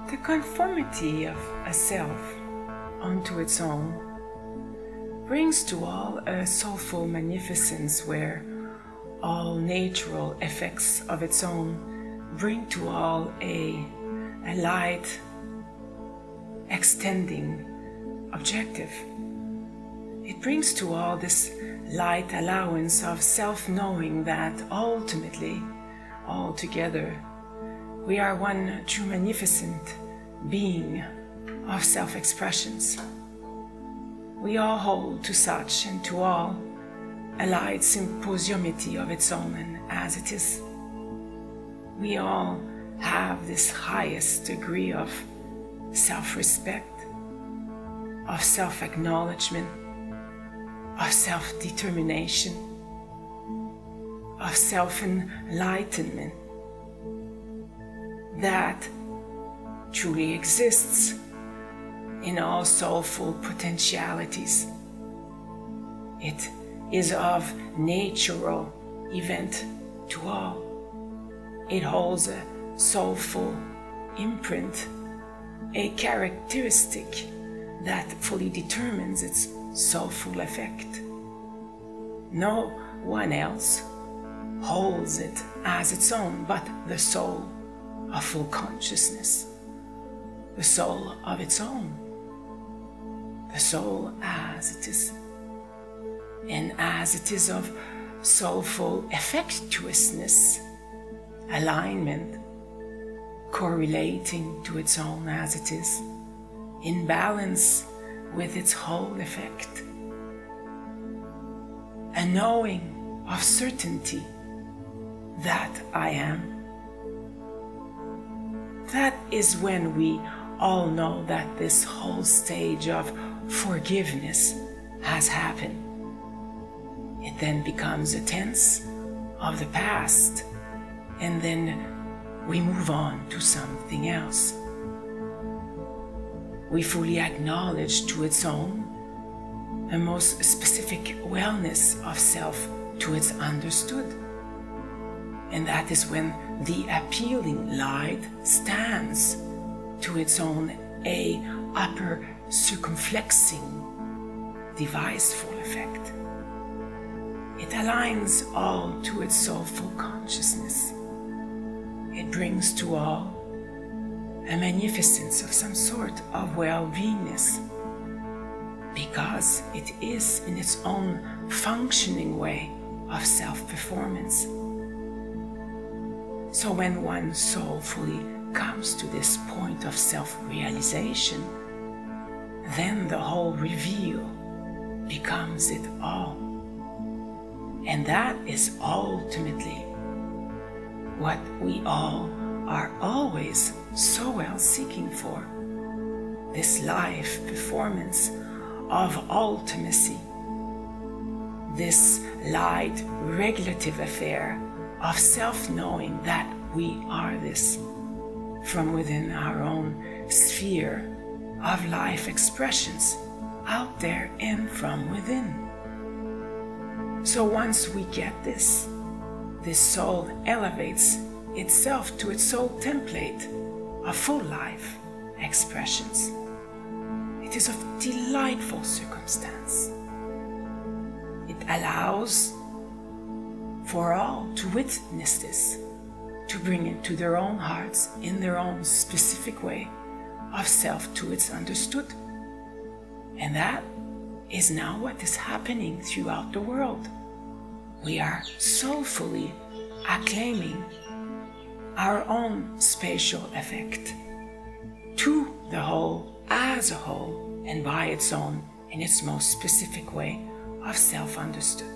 The conformity of a self unto its own brings to all a soulful magnificence where all natural effects of its own bring to all a light, extending objective. It brings to all this light allowance of self-knowing that ultimately, all together, we are one true magnificent being of self-expressions. We all hold to such and to all a light symposiumity of its own, and as it is, we all have this highest degree of self-respect, of self-acknowledgement, of self-determination, of self-enlightenment that truly exists in all soulful potentialities. It is of natural event to all. It holds a soulful imprint, a characteristic that fully determines its soulful effect. No one else holds it as its own but the soul of full consciousness, the soul of its own, the soul as it is, and as it is of soulful effectuousness, alignment, correlating to its own as it is, in balance with its whole effect, a knowing of certainty that I am. That is when we all know that this whole stage of forgiveness has happened. It then becomes a tense of the past, and then we move on to something else. We fully acknowledge to its own a most specific wellness of self to its understood. And that is when the appealing light stands to its own a upper circumflexing deviceful effect. It aligns all to its soulful consciousness. It brings to all a magnificence of some sort of well-beingness, because it is in its own functioning way of self-performance. So when one soulfully comes to this point of self-realization, then the whole reveal becomes it all. And that is ultimately what we all are always so well seeking for, this life performance of ultimacy, this light regulative affair of self-knowing that we are this from within our own sphere of life expressions, out there and from within. So once we get this soul elevates itself to its soul template of full life expressions. It is of delightful circumstance. It allows for all to witness this, to bring it to their own hearts in their own specific way of self to its understood. And that is now what is happening throughout the world. We are soulfully acclaiming our own spatial effect to the whole as a whole and by its own in its most specific way of self-understood.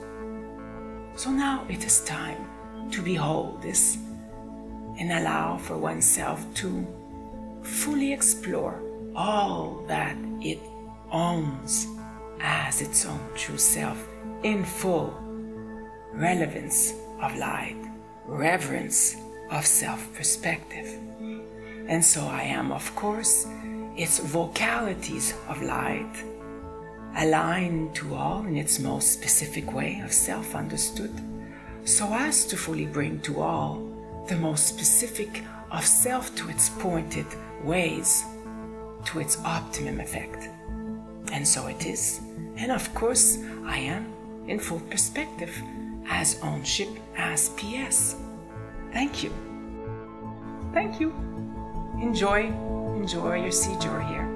So now it is time to behold this and allow for oneself to fully explore all that it owns as its own true self in full relevance of light, reverence of self-perspective. And so I am, of course, its vocalities of light, aligned to all in its most specific way of self-understood, so as to fully bring to all the most specific of self to its pointed ways, to its optimum effect. And so it is. And of course, I am in full perspective, as ownership, as PS. Thank you. Thank you. Enjoy your sea joy here.